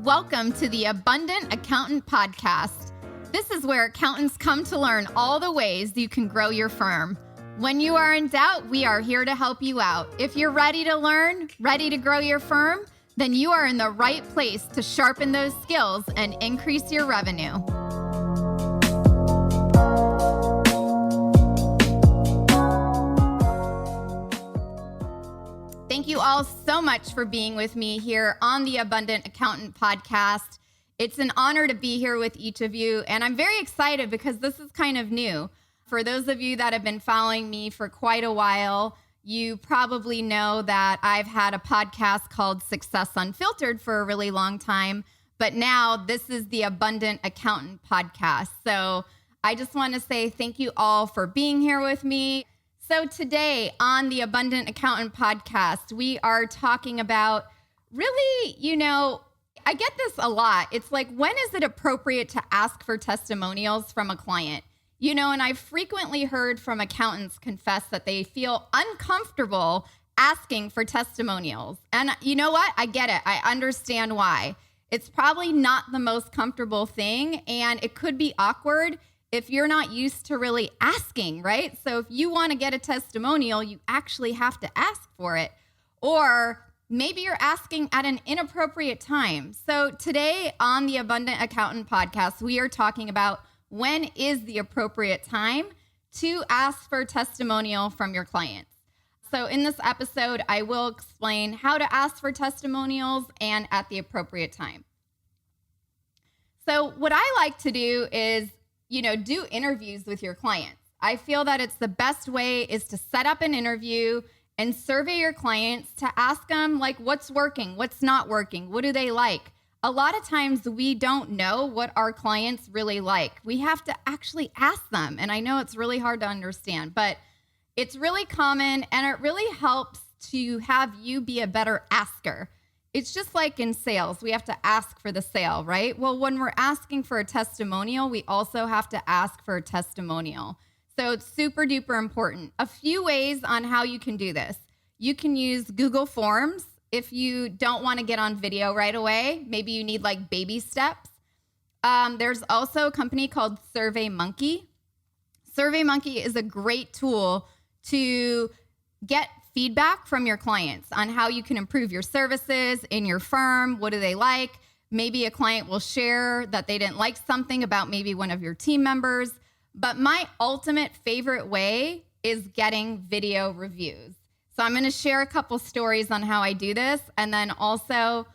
Welcome to the Abundant Accountant Podcast. This is where accountants come to learn all the ways you can grow your firm. When you are in doubt, we are here to help you out. If you're ready to learn, ready to grow your firm, then you are in the right place to sharpen those skills and increase your revenue. Thank you all so much for being with me here on the Abundant Accountant Podcast. It's an honor to be here with each of you, and I'm very excited because this is kind of new. For those of you that have been following me for quite a while, you probably know that I've had a podcast called Success Unfiltered for a really long time, but now this is the Abundant Accountant Podcast. So I just want to say thank you all for being here with me. So today on the Abundant Accountant Podcast, we are talking about really, I get this a lot. It's like, when is it appropriate to ask for testimonials from a client? And I've frequently heard from accountants confess that they feel uncomfortable asking for testimonials. And you know what? I get it. I understand why. It's probably not the most comfortable thing, and it could be awkward if you're not used to really asking, right? So if you want to get a testimonial, you actually have to ask for it. Or maybe you're asking at an inappropriate time. So today on the Abundant Accountant Podcast, we are talking about when is the appropriate time to ask for a testimonial from your clients. So in this episode, I will explain how to ask for testimonials and at the appropriate time. So what I like to do is do interviews with your clients. I feel that it's the best way is to set up an interview and survey your clients to ask them what's working, what's not working, what do they like? A lot of times we don't know what our clients really like. We have to actually ask them. And I know it's really hard to understand, but it's really common and it really helps to have you be a better asker. It's just like in sales, we have to ask for the sale, right? Well, when we're asking for a testimonial, we also have to ask for a testimonial. So it's super duper important. A few ways on how you can do this. You can use Google Forms if you don't want to get on video right away. Maybe you need baby steps. There's also a company called SurveyMonkey. SurveyMonkey is a great tool to get feedback from your clients on how you can improve your services in your firm. What do they like? Maybe a client will share that they didn't like something about maybe one of your team members. But my ultimate favorite way is getting video reviews. So I'm going to share a couple stories on how I do this. And then also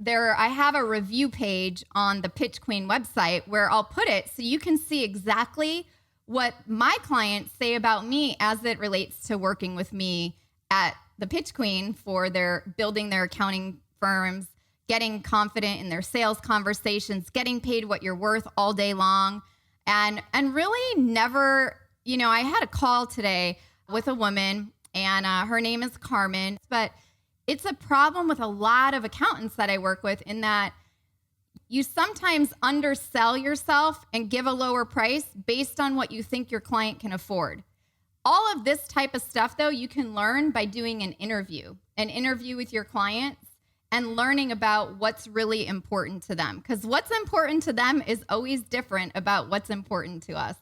I have a review page on the Pitch Queen website where I'll put it so you can see exactly what my clients say about me as it relates to working with me at the Pitch Queen for building their accounting firms, getting confident in their sales conversations, getting paid what you're worth all day long. And really never, I had a call today with a woman and her name is Carmen, but it's a problem with a lot of accountants that I work with in that you sometimes undersell yourself and give a lower price based on what you think your client can afford. All of this type of stuff, though, you can learn by doing an interview with your clients and learning about what's really important to them. Because what's important to them is always different about what's important to us.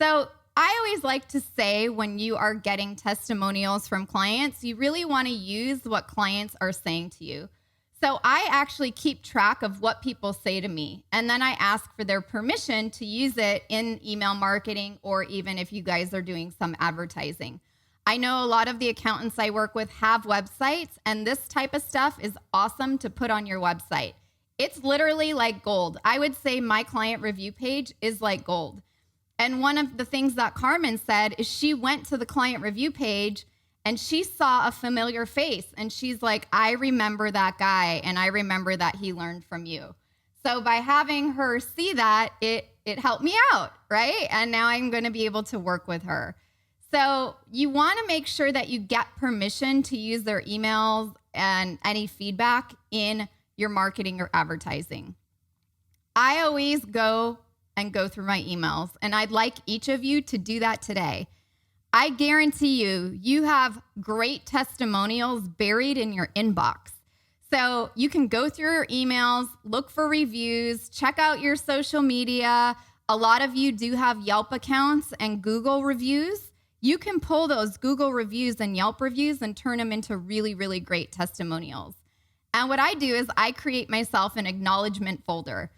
So I always like to say when you are getting testimonials from clients, you really want to use what clients are saying to you. So I actually keep track of what people say to me, and then I ask for their permission to use it in email marketing or even if you guys are doing some advertising. I know a lot of the accountants I work with have websites, and this type of stuff is awesome to put on your website. It's literally like gold. I would say my client review page is like gold. And one of the things that Carmen said is she went to the client review page and she saw a familiar face and she's like, I remember that guy and I remember that he learned from you. So by having her see that, it helped me out, right? And now I'm going to be able to work with her. So you want to make sure that you get permission to use their emails and any feedback in your marketing or advertising. I always go through my emails, and I'd like each of you to do that today. I guarantee you have great testimonials buried in your inbox. So you can go through your emails, look for reviews, check out your social media. A lot of you do have Yelp accounts and Google reviews. You can pull those Google reviews and Yelp reviews and turn them into really, really great testimonials. And what I do is I create myself an acknowledgement folder.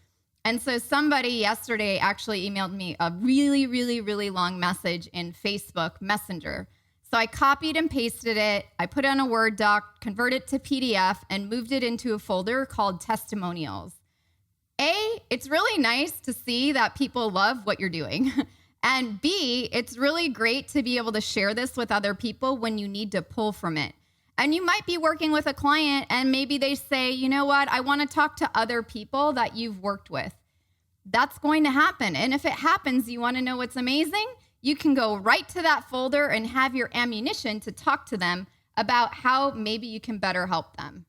And so somebody yesterday actually emailed me a really, really, really long message in Facebook Messenger. So I copied and pasted it. I put it on a Word doc, converted it to PDF, and moved it into a folder called Testimonials. It's really nice to see that people love what you're doing. And B, it's really great to be able to share this with other people when you need to pull from it. And you might be working with a client and maybe they say, you know what, I want to talk to other people that you've worked with. That's going to happen. And if it happens, you want to know what's amazing? You can go right to that folder and have your ammunition to talk to them about how maybe you can better help them.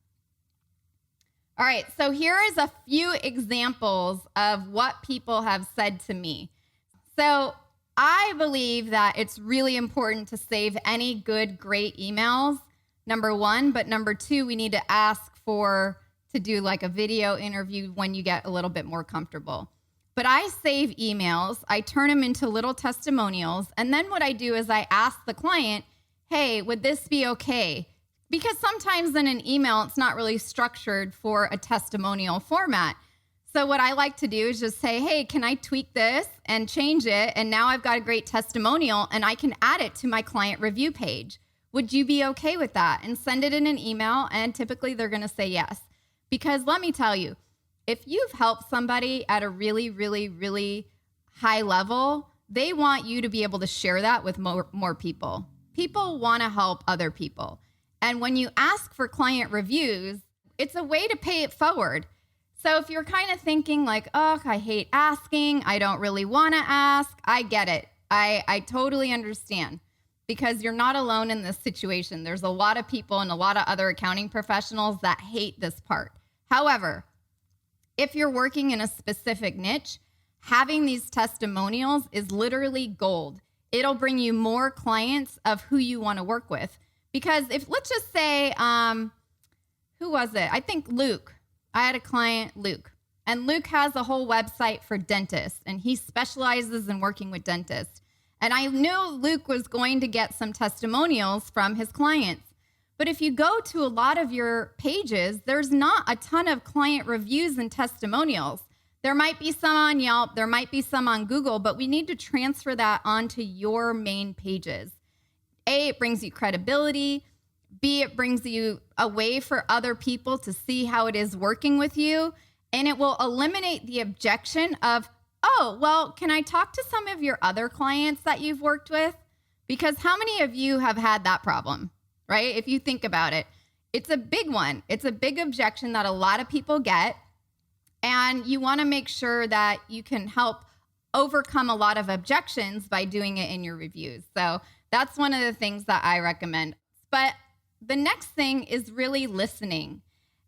All right, so here is a few examples of what people have said to me. So I believe that it's really important to save any good, great emails, number one. But number two, we need to ask to do like a video interview when you get a little bit more comfortable. But I save emails, I turn them into little testimonials, and then what I do is I ask the client, hey, would this be okay? Because sometimes in an email, it's not really structured for a testimonial format. So what I like to do is just say, hey, can I tweak this and change it? And now I've got a great testimonial and I can add it to my client review page. Would you be okay with that? And send it in an email, and typically they're going to say yes. Because let me tell you, if you've helped somebody at a really, really, really high level, they want you to be able to share that with more people. People want to help other people. And when you ask for client reviews, it's a way to pay it forward. So if you're kind of thinking like, oh, I hate asking, I don't really want to ask, I get it. I totally understand, because you're not alone in this situation. There's a lot of people and a lot of other accounting professionals that hate this part. However, if you're working in a specific niche, having these testimonials is literally gold. It'll bring you more clients of who you want to work with. Because if, let's just say, who was it? I think Luke. I had a client, Luke. And Luke has a whole website for dentists, and he specializes in working with dentists. And I knew Luke was going to get some testimonials from his clients. But if you go to a lot of your pages, there's not a ton of client reviews and testimonials. There might be some on Yelp, there might be some on Google, but we need to transfer that onto your main pages. A, it brings you credibility. B, it brings you a way for other people to see how it is working with you. And it will eliminate the objection of, oh, well, can I talk to some of your other clients that you've worked with? Because how many of you have had that problem? Right? If you think about it, it's a big one. It's a big objection that a lot of people get. And you want to make sure that you can help overcome a lot of objections by doing it in your reviews. So that's one of the things that I recommend. But the next thing is really listening.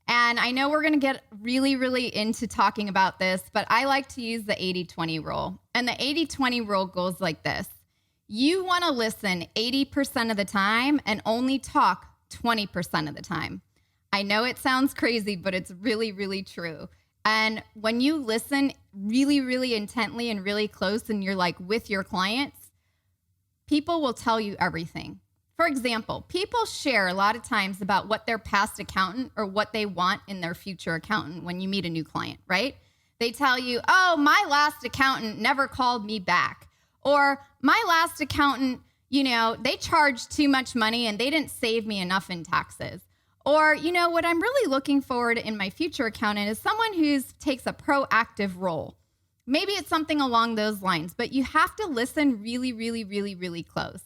And I know we're going to get really, really into talking about this, but I like to use the 80-20 rule. And the 80-20 rule goes like this. You want to listen 80% of the time and only talk 20% of the time. I know it sounds crazy, but it's really, really true. And when you listen really, really intently and really close and you're like with your clients, people will tell you everything. For example, people share a lot of times about what their past accountant or what they want in their future accountant when you meet a new client, right? They tell you, oh, my last accountant never called me back. Or my last accountant, they charged too much money and they didn't save me enough in taxes. Or, what I'm really looking forward in my future accountant is someone who takes a proactive role. Maybe it's something along those lines, but you have to listen really, really, really, really close.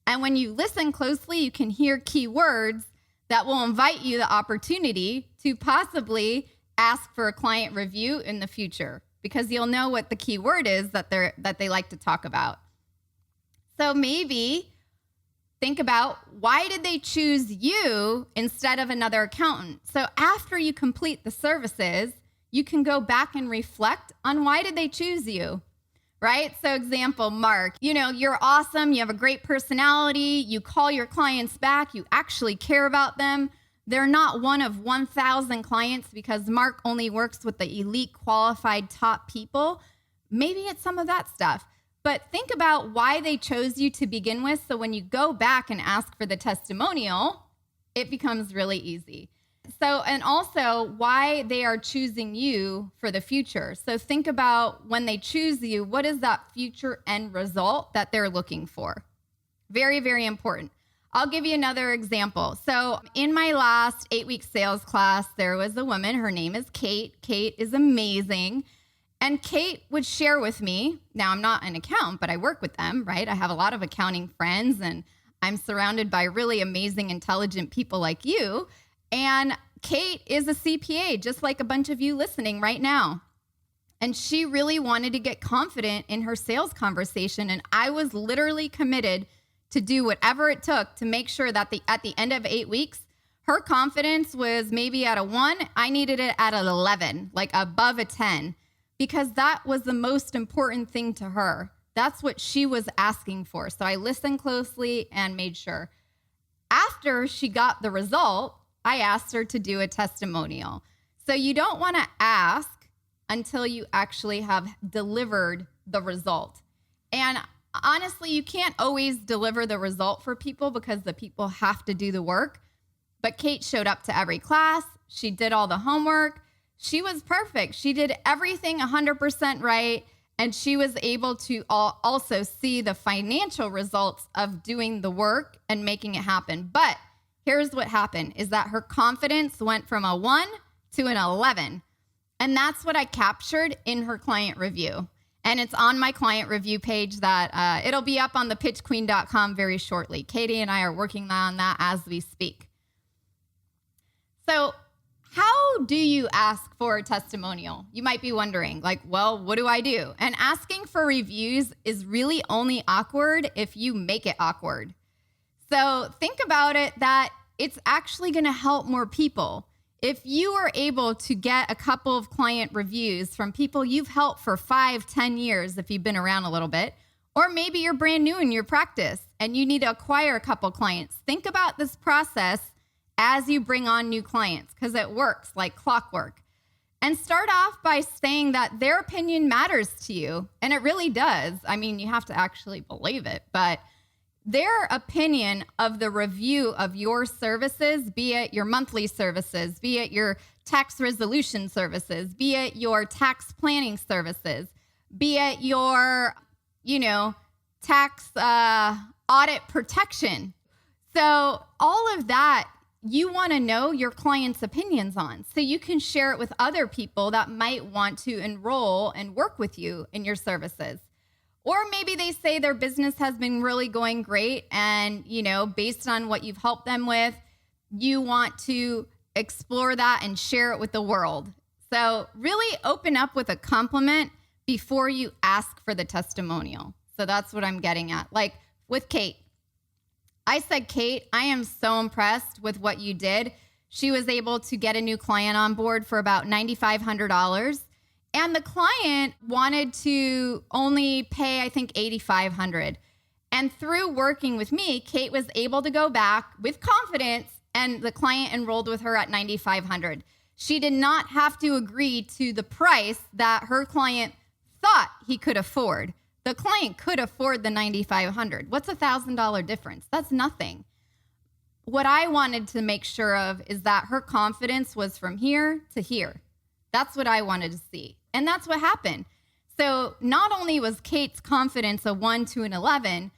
And when you listen closely, you can hear key words that will invite you the opportunity to possibly ask for a client review in the future, because you'll know what the key word is that they like to talk about. So maybe think about, why did they choose you instead of another accountant? So after you complete the services, you can go back and reflect on why did they choose you, right? So example, Mark, you're awesome. You have a great personality. You call your clients back. You actually care about them. They're not one of 1,000 clients because Mark only works with the elite qualified top people. Maybe it's some of that stuff. But think about why they chose you to begin with. So when you go back and ask for the testimonial, it becomes really easy. So, and also why they are choosing you for the future. So think about when they choose you, what is that future end result that they're looking for? Very, very important. I'll give you another example. So in my last 8-week sales class, there was a woman. Her name is Kate. Kate is amazing. And Kate would share with me, now I'm not an accountant, but I work with them, right? I have a lot of accounting friends, and I'm surrounded by really amazing, intelligent people like you. And Kate is a CPA, just like a bunch of you listening right now. And she really wanted to get confident in her sales conversation. And I was literally committed to do whatever it took to make sure that at the end of 8 weeks, her confidence was maybe at a 1. I needed it at an 11, like above a 10. Because that was the most important thing to her. That's what she was asking for. So I listened closely and made sure. After she got the result, I asked her to do a testimonial. So you don't want to ask until you actually have delivered the result. And honestly, you can't always deliver the result for people because the people have to do the work. But Kate showed up to every class. She did all the homework. She was perfect. She did everything 100% right. And she was able to also see the financial results of doing the work and making it happen. But here's what happened is that her confidence went from a 1 to an 11. And that's what I captured in her client review. And it's on my client review page that it'll be up on thepitchqueen.com very shortly. Katie and I are working on that as we speak. So how do you ask for a testimonial? You might be wondering, like, well, what do I do? And asking for reviews is really only awkward if you make it awkward. So think about it that it's actually going to help more people. If you are able to get a couple of client reviews from people you've helped for 5-10 years, if you've been around a little bit, or maybe you're brand new in your practice and you need to acquire a couple clients, think about this process as you bring on new clients, because it works like clockwork. And start off by saying that their opinion matters to you. And it really does. I mean, you have to actually believe it, but their opinion of the review of your services, be it your monthly services, be it your tax resolution services, be it your tax planning services, be it your, tax audit protection. So all of that, you want to know your client's opinions on, so you can share it with other people that might want to enroll and work with you in your services. Or maybe they say their business has been really going great and, based on what you've helped them with, you want to explore that and share it with the world. So really open up with a compliment before you ask for the testimonial. So that's what I'm getting at. Like with Kate. I said, Kate, I am so impressed with what you did. She was able to get a new client on board for about $9,500. And the client wanted to only pay, I think, $8,500. And through working with me, Kate was able to go back with confidence, and the client enrolled with her at $9,500. She did not have to agree to the price that her client thought he could afford. The client could afford the $9,500. What's $1,000 difference? That's nothing. What I wanted to make sure of is that her confidence was from here to here. That's what I wanted to see. And that's what happened. So not only was Kate's confidence a 1 to an 11,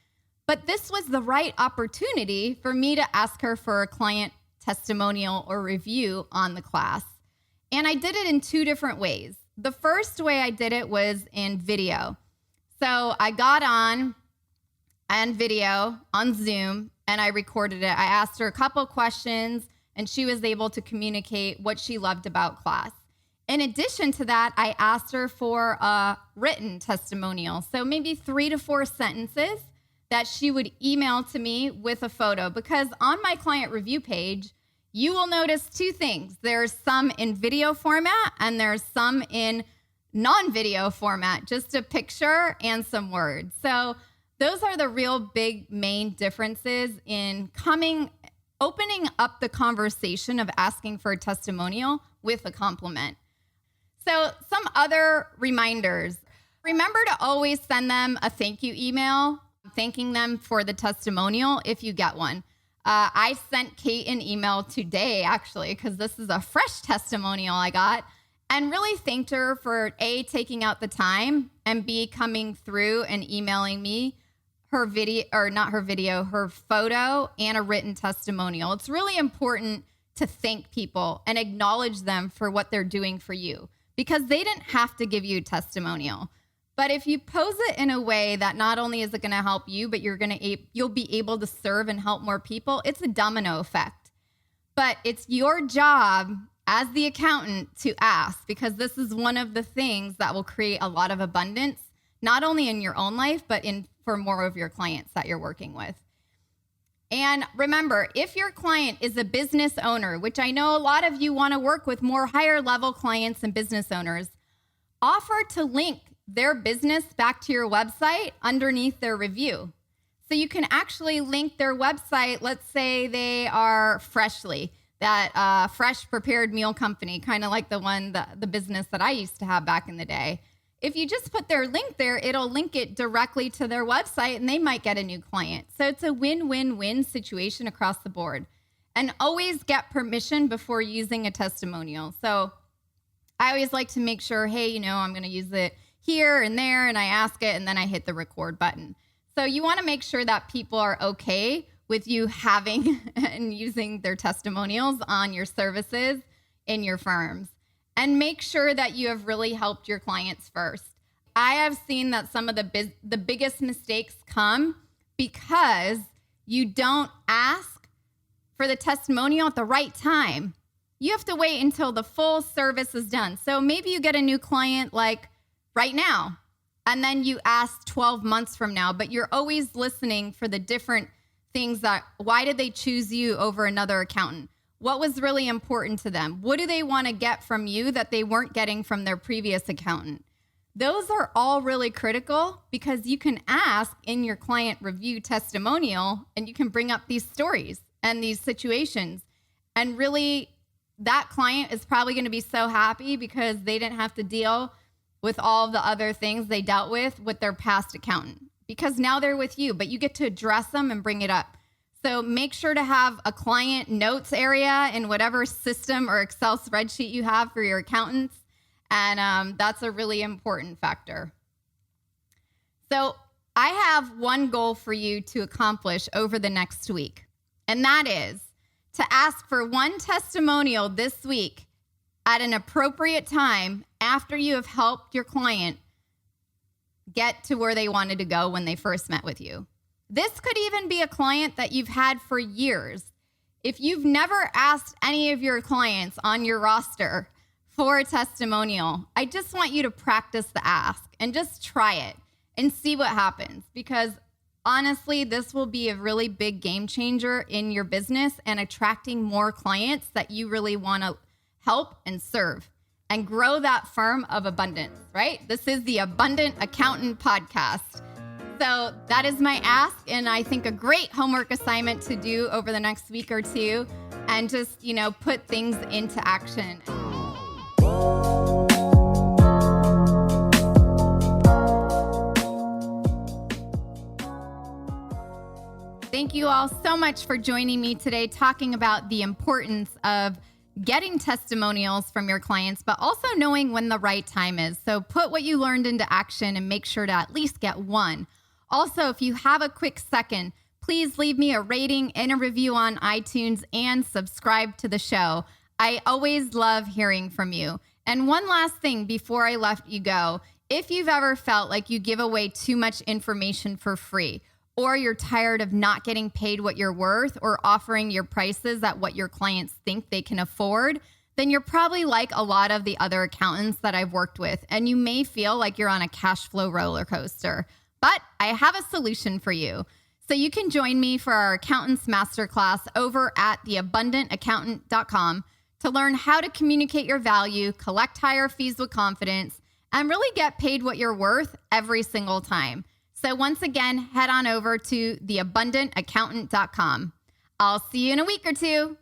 but this was the right opportunity for me to ask her for a client testimonial or review on the class. And I did it in 2 different ways. The first way I did it was in video. So I got on video on Zoom and I recorded it. I asked her a couple questions and she was able to communicate what she loved about class. In addition to that, I asked her for a written testimonial. So maybe 3 to 4 sentences that she would email to me with a photo, because on my client review page, you will notice 2 things. There's some in video format and there's some in non-video format, just a picture and some words. So those are the real big main differences in coming opening up the conversation of asking for a testimonial with a compliment. So some other reminders. Remember to always send them a thank you email, thanking them for the testimonial if you get one. I sent Kate an email today, actually, because this is a fresh testimonial I got, and really thanked her for A, taking out the time, and B, coming through and emailing me her photo and a written testimonial. It's really important to thank people and acknowledge them for what they're doing for you, because they didn't have to give you a testimonial. But if you pose it in a way that not only is it going to help you, but you'll be able to serve and help more people, it's a domino effect. But it's your job as the accountant to ask, because this is one of the things that will create a lot of abundance, not only in your own life, but for more of your clients that you're working with. And remember, if your client is a business owner, which I know a lot of you want to work with more higher level clients and business owners, offer to link their business back to your website underneath their review. So you can actually link their website. Let's say they are Freshly, that fresh prepared meal company, kind of like the business that I used to have back in the day. If you just put their link there, it'll link it directly to their website and they might get a new client. So it's a win-win-win situation across the board. And always get permission before using a testimonial. So I always like to make sure, hey, I'm going to use it here and there, and I ask it, and then I hit the record button. So you want to make sure that people are okay with you having and using their testimonials on your services in your firms. And make sure that you have really helped your clients first. I have seen that some of the biggest mistakes come because you don't ask for the testimonial at the right time. You have to wait until the full service is done. So maybe you get a new client like right now, and then you ask 12 months from now, but you're always listening for the different things why did they choose you over another accountant? What was really important to them? What do they want to get from you that they weren't getting from their previous accountant? Those are all really critical, because you can ask in your client review testimonial, and you can bring up these stories and these situations. And really, that client is probably going to be so happy because they didn't have to deal with all the other things they dealt with their past accountant, because now they're with you, but you get to address them and bring it up. So make sure to have a client notes area in whatever system or Excel spreadsheet you have for your accountants. And that's a really important factor. So I have one goal for you to accomplish over the next week, and that is to ask for one testimonial this week at an appropriate time after you have helped your client get to where they wanted to go when they first met with you. This could even be a client that you've had for years. If you've never asked any of your clients on your roster for a testimonial, I just want you to practice the ask and just try it and see what happens, because honestly, this will be a really big game changer in your business and attracting more clients that you really want to help and serve and grow that firm of abundance, right? This is the Abundant Accountant Podcast. So that is my ask, and I think a great homework assignment to do over the next week or two, and just, put things into action. Thank you all so much for joining me today, talking about the importance of getting testimonials from your clients, but also knowing when the right time is. So put what you learned into action and make sure to at least get one. Also, if you have a quick second, please leave me a rating and a review on iTunes and subscribe to the show. I always love hearing from you. And one last thing before I let you go, if you've ever felt like you give away too much information for free, or you're tired of not getting paid what you're worth or offering your prices at what your clients think they can afford, then you're probably like a lot of the other accountants that I've worked with, and you may feel like you're on a cash flow roller coaster. But I have a solution for you. So you can join me for our Accountants Masterclass over at theabundantaccountant.com to learn how to communicate your value, collect higher fees with confidence, and really get paid what you're worth every single time. So once again, head on over to theabundantaccountant.com. I'll see you in a week or two.